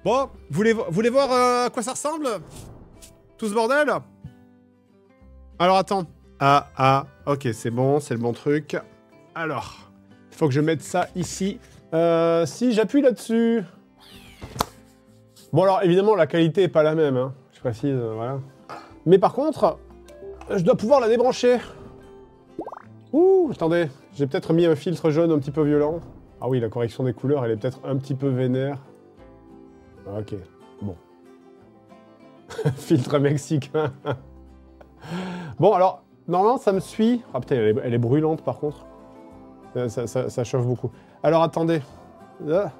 Bon, vous voulez voir à quoi ça ressemble? Tout ce bordel? Alors attends. Ok, c'est bon, c'est le bon truc. Alors, il faut que je mette ça ici. Si j'appuie là-dessus. Bon alors, évidemment, la qualité est pas la même, hein. Je précise, voilà. Mais par contre, je dois pouvoir la débrancher. Ouh, attendez, j'ai peut-être mis un filtre jaune un petit peu violent. Ah oui, la correction des couleurs, elle est peut-être un petit peu vénère. Ok, bon. Filtre mexicain. Bon, alors, normalement, ça me suit. Ah putain, elle est brûlante, par contre. Ça chauffe beaucoup. Alors, attendez. Là.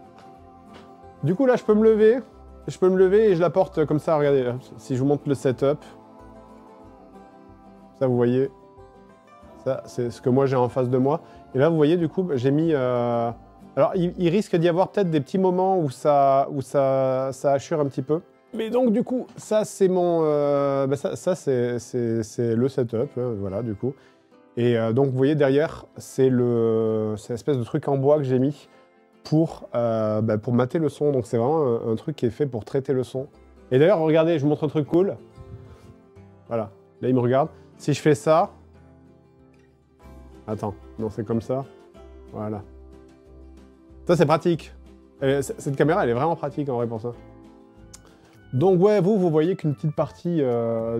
Du coup, là, je peux me lever. Je peux me lever et je la porte comme ça, regardez. Là. Si je vous montre le setup. Ça, vous voyez. Ça, c'est ce que moi, j'ai en face de moi. Et là, vous voyez, du coup, j'ai mis... Alors, il risque d'y avoir peut-être des petits moments où ça hachure un petit peu. Mais donc, du coup, ça, c'est mon... ça c'est le setup, voilà, du coup. Et donc, vous voyez, derrière, c'est l'espèce de truc en bois que j'ai mis pour mater le son. Donc, c'est vraiment un truc qui est fait pour traiter le son. Et d'ailleurs, regardez, je vous montre un truc cool. Voilà, là, il me regarde. Si je fais ça... Attends, non, c'est comme ça. Voilà. Ça, c'est pratique. Cette caméra, elle est vraiment pratique, en vrai, pour ça. Donc, ouais, vous voyez qu'une petite partie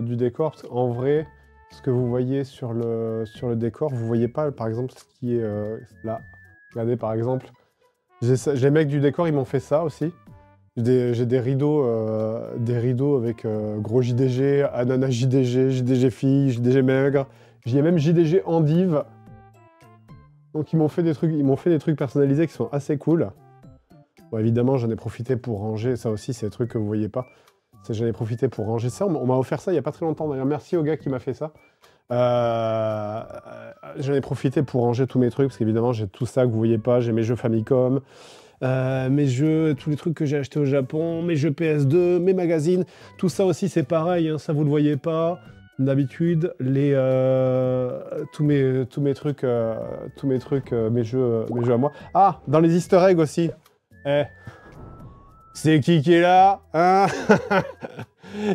du décor, parce qu'en vrai, ce que vous voyez sur le décor, vous voyez pas, par exemple, ce qui est là. Regardez, par exemple, les mecs du décor, ils m'ont fait ça aussi. J'ai des rideaux avec gros JDG, ananas JDG, JDG fille, JDG maigre. J'y ai même JDG endive. Donc ils m'ont fait des trucs personnalisés qui sont assez cool. Bon, évidemment, j'en ai profité pour ranger. Ça aussi, c'est des trucs que vous voyez pas. J'en ai profité pour ranger ça. On m'a offert ça il y a pas très longtemps. D'ailleurs, merci au gars qui m'a fait ça. J'en ai profité pour ranger tous mes trucs parce qu'évidemment, j'ai tout ça que vous voyez pas. J'ai mes jeux Famicom, mes jeux, tous les trucs que j'ai achetés au Japon, mes jeux PS2, mes magazines. Tout ça aussi, c'est pareil. Hein, ça, vous le voyez pas. D'habitude, tous mes trucs, mes jeux à moi. Ah, dans les Easter eggs aussi. Eh, c'est qui est là, hein?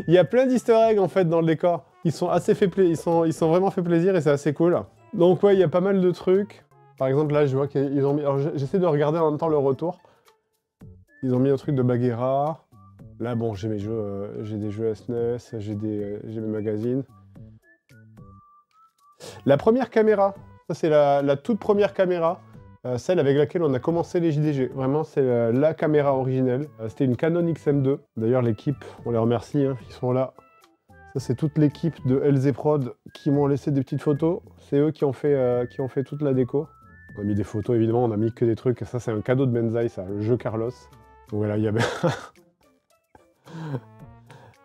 Il y a plein d'Easter eggs en fait dans le décor. Ils sont assez ils sont vraiment fait plaisir et c'est assez cool. Donc ouais, il y a pas mal de trucs. Par exemple là, je vois qu'ils ont mis. Alors j'essaie de regarder en même temps le retour. Ils ont mis un truc de Bagheera. Là, bon, j'ai mes jeux, j'ai des jeux SNES, j'ai mes magazines. La première caméra, ça c'est la toute première caméra, celle avec laquelle on a commencé les JDG. Vraiment, c'est la caméra originelle. C'était une Canon XM2. D'ailleurs, l'équipe, on les remercie, hein, ils sont là. Ça, c'est toute l'équipe de LZ Prod qui m'ont laissé des petites photos. C'est eux qui ont fait toute la déco. On a mis des photos, évidemment, on a mis que des trucs. Ça, c'est un cadeau de Benzaï, ça, le jeu Carlos. Donc voilà, il y avait...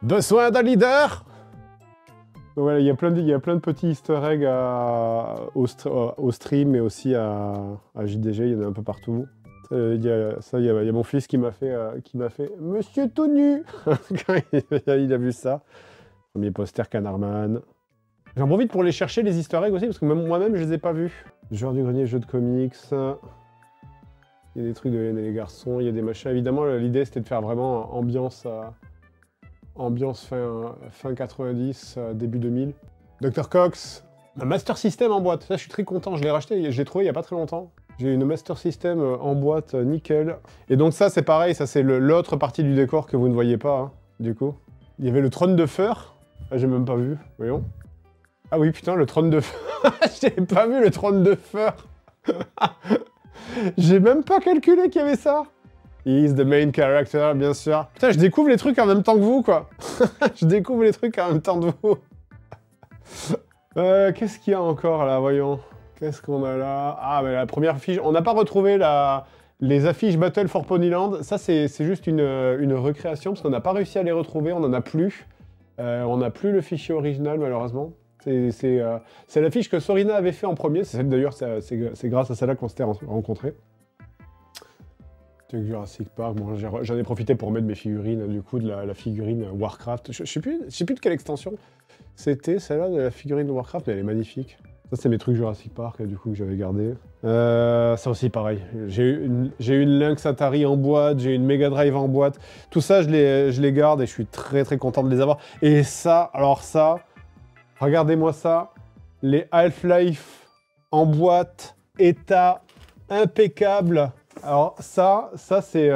Besoin d'un leader! Donc voilà, il y a plein de petits easter eggs au stream, mais aussi à JDG, il y en a un peu partout. Il y a mon fils qui m'a fait « Monsieur tout nu !» quand il a vu ça. Premier poster Canarman. J'en profite pour les chercher, les easter eggs aussi, parce que même moi-même, je les ai pas vus. Joueur du grenier, jeu de comics. Il y a des trucs de Hélène et les garçons, il y a des machins. Évidemment, l'idée, c'était de faire vraiment ambiance fin 90, début 2000. Dr Cox, un Master System en boîte. Ça, je suis très content. Je l'ai racheté, je l'ai trouvé il y a pas très longtemps. J'ai une Master System en boîte, nickel. Et donc ça, c'est pareil. Ça, c'est l'autre partie du décor que vous ne voyez pas, hein, du coup. Il y avait le trône de fer. Ah, j'ai même pas vu. Voyons. Ah oui, putain, le trône de fer. J'ai pas vu le trône de fer. J'ai même pas calculé qu'il y avait ça. He's the main character, bien sûr. Putain, je découvre les trucs en même temps que vous, quoi. Je découvre les trucs en même temps que vous. Qu'est-ce qu'il y a encore, là, voyons. Qu'est-ce qu'on a là? Ah, mais la première fiche... On n'a pas retrouvé les affiches Battle for Ponyland. Ça, c'est juste une recréation, parce qu'on n'a pas réussi à les retrouver, on n'en a plus. On n'a plus le fichier original, malheureusement. C'est l'affiche que Sorina avait fait en premier. D'ailleurs, c'est grâce à celle-là qu'on s'était rencontrés. Jurassic Park, bon, j'en ai profité pour mettre mes figurines, du coup, de la figurine Warcraft. Je sais plus de quelle extension c'était, celle-là, de la figurine Warcraft, mais elle est magnifique. Ça, c'est mes trucs Jurassic Park, du coup, que j'avais gardé. Ça aussi, pareil. J'ai une Lynx Atari en boîte, j'ai une Mega Drive en boîte. Tout ça, je les garde et je suis très, très content de les avoir. Et ça, alors ça, regardez-moi ça. Les Half-Life en boîte, état impeccable. Alors ça c'est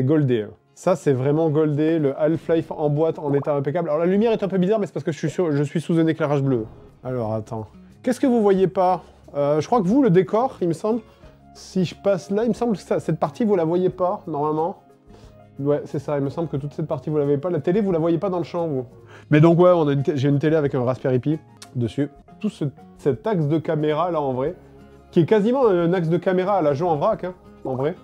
goldé. Ça, c'est vraiment goldé, le Half-Life en boîte en état impeccable. Alors la lumière est un peu bizarre, mais c'est parce que je suis sous un éclairage bleu. Alors attends, qu'est-ce que vous voyez pas? Je crois que vous, le décor, il me semble, si je passe là, il me semble que cette partie, vous la voyez pas, normalement. Ouais, c'est ça, il me semble que toute cette partie, vous la voyez pas. La télé, vous la voyez pas dans le champ, vous. Mais donc ouais, j'ai une télé avec un Raspberry Pi dessus. Tout cet axe de caméra, là, en vrai, qui est quasiment un axe de caméra à la jeu en vrac, hein, en vrai.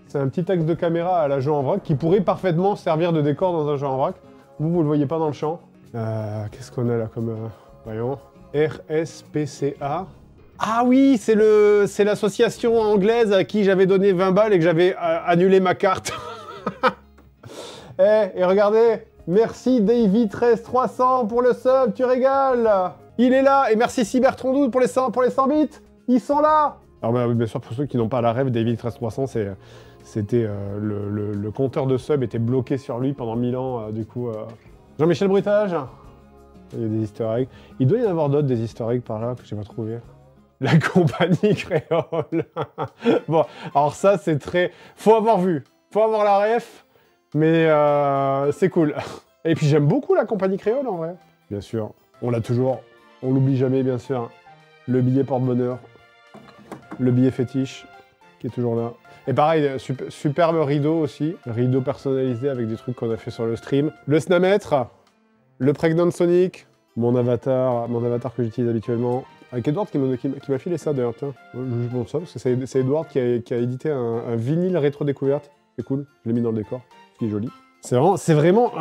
C'est un petit axe de caméra à la jeu en vrac qui pourrait parfaitement servir de décor dans un jeu en vrac. Vous le voyez pas dans le champ. Qu'est-ce qu'on a là comme... voyons. RSPCA. Ah oui, c'est l'association anglaise à qui j'avais donné 20 balles et que j'avais annulé ma carte. Et regardez, merci Davy13300 pour le sub, tu régales. Il est là, et merci Cybertron12 pour les 100 bits. Ils sont là. Alors bah, bien sûr, pour ceux qui n'ont pas la rêve, Davy13300, c'était le compteur de sub était bloqué sur lui pendant 1000 ans, du coup... Jean-Michel Bruitage. Il y a des easter eggs. Il doit y en avoir d'autres, des easter eggs par là, que j'ai pas trouvé. La compagnie créole. Bon, alors ça, c'est très... Faut avoir vu. Faut avoir la ref, mais c'est cool. Et puis j'aime beaucoup la compagnie créole, en vrai. Bien sûr, on l'a toujours. On l'oublie jamais, bien sûr. Le billet porte-bonheur. Le billet fétiche, qui est toujours là. Et pareil, superbe rideau aussi. Rideau personnalisé avec des trucs qu'on a fait sur le stream. Le Snamètre. Le Pregnant Sonic. Mon avatar que j'utilise habituellement. Avec Edward qui m'a filé ça d'ailleurs, tiens. Je montre ça parce que c'est Edward qui a édité un vinyle rétro-découverte. C'est cool, je l'ai mis dans le décor, ce qui est joli. C'est vraiment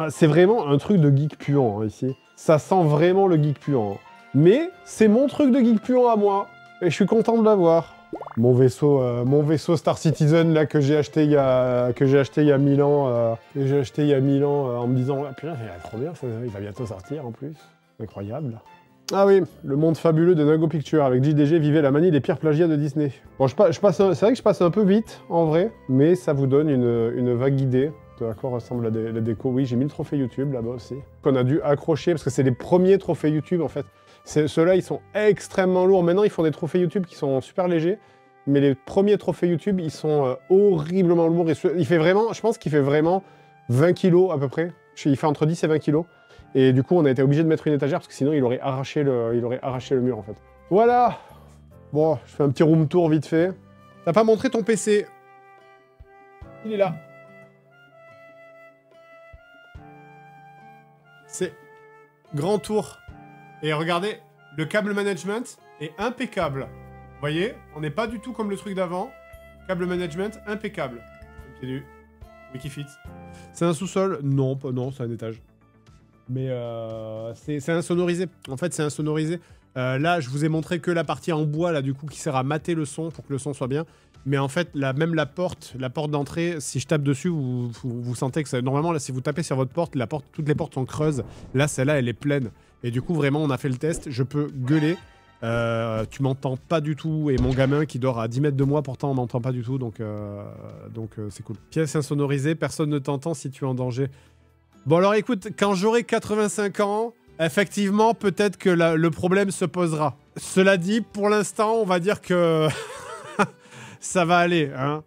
un truc de geek puant, hein, ici. Ça sent vraiment le geek puant. Hein. Mais c'est mon truc de geek puant à moi. Et je suis content de l'avoir. Mon vaisseau Star Citizen là que j'ai acheté il y a 1000 ans, en me disant ah, putain, il a trop bien, il va bientôt sortir en plus. Incroyable. Ah oui, le monde fabuleux de Nago Pictures avec JDG vivait la manie des pires plagiats de Disney. Bon, c'est vrai que je passe un peu vite, en vrai, mais ça vous donne une vague idée de à quoi ressemble la déco. Oui, j'ai mis le trophée YouTube là-bas aussi, qu'on a dû accrocher, parce que c'est les premiers trophées YouTube, en fait. Ceux-là, ils sont extrêmement lourds. Maintenant, ils font des trophées YouTube qui sont super légers, mais les premiers trophées YouTube, ils sont horriblement lourds. Il fait vraiment, je pense qu'il fait vraiment 20 kilos à peu près. Il fait entre 10 et 20 kilos. Et du coup, on a été obligé de mettre une étagère parce que sinon, il aurait arraché le mur, en fait. Voilà. Bon, je fais un petit room tour vite fait. T'as pas montré ton PC? Il est là. C'est grand tour. Et regardez, le câble management est impeccable. Vous voyez, on n'est pas du tout comme le truc d'avant. Câble management impeccable. Pied nu. Wikifit. C'est un sous-sol? Non, c'est un étage. Mais c'est insonorisé. En fait, c'est insonorisé. Là, je vous ai montré que la partie en bois, là, du coup, qui sert à mater le son pour que le son soit bien. Mais en fait, même la porte d'entrée, si je tape dessus, vous sentez que ça... Normalement, là, si vous tapez sur votre porte, toutes les portes sont creuses. Là, celle-là, elle est pleine. Et du coup, vraiment, on a fait le test. Je peux gueuler. Tu m'entends pas du tout. Et mon gamin qui dort à 10 mètres de moi, pourtant, on m'entend pas du tout. Donc c'est cool. Pièce insonorisée, personne ne t'entend si tu es en danger. Bon alors écoute, quand j'aurai 85 ans, effectivement, peut-être que le problème se posera. Cela dit, pour l'instant, on va dire que ça va aller. Hein.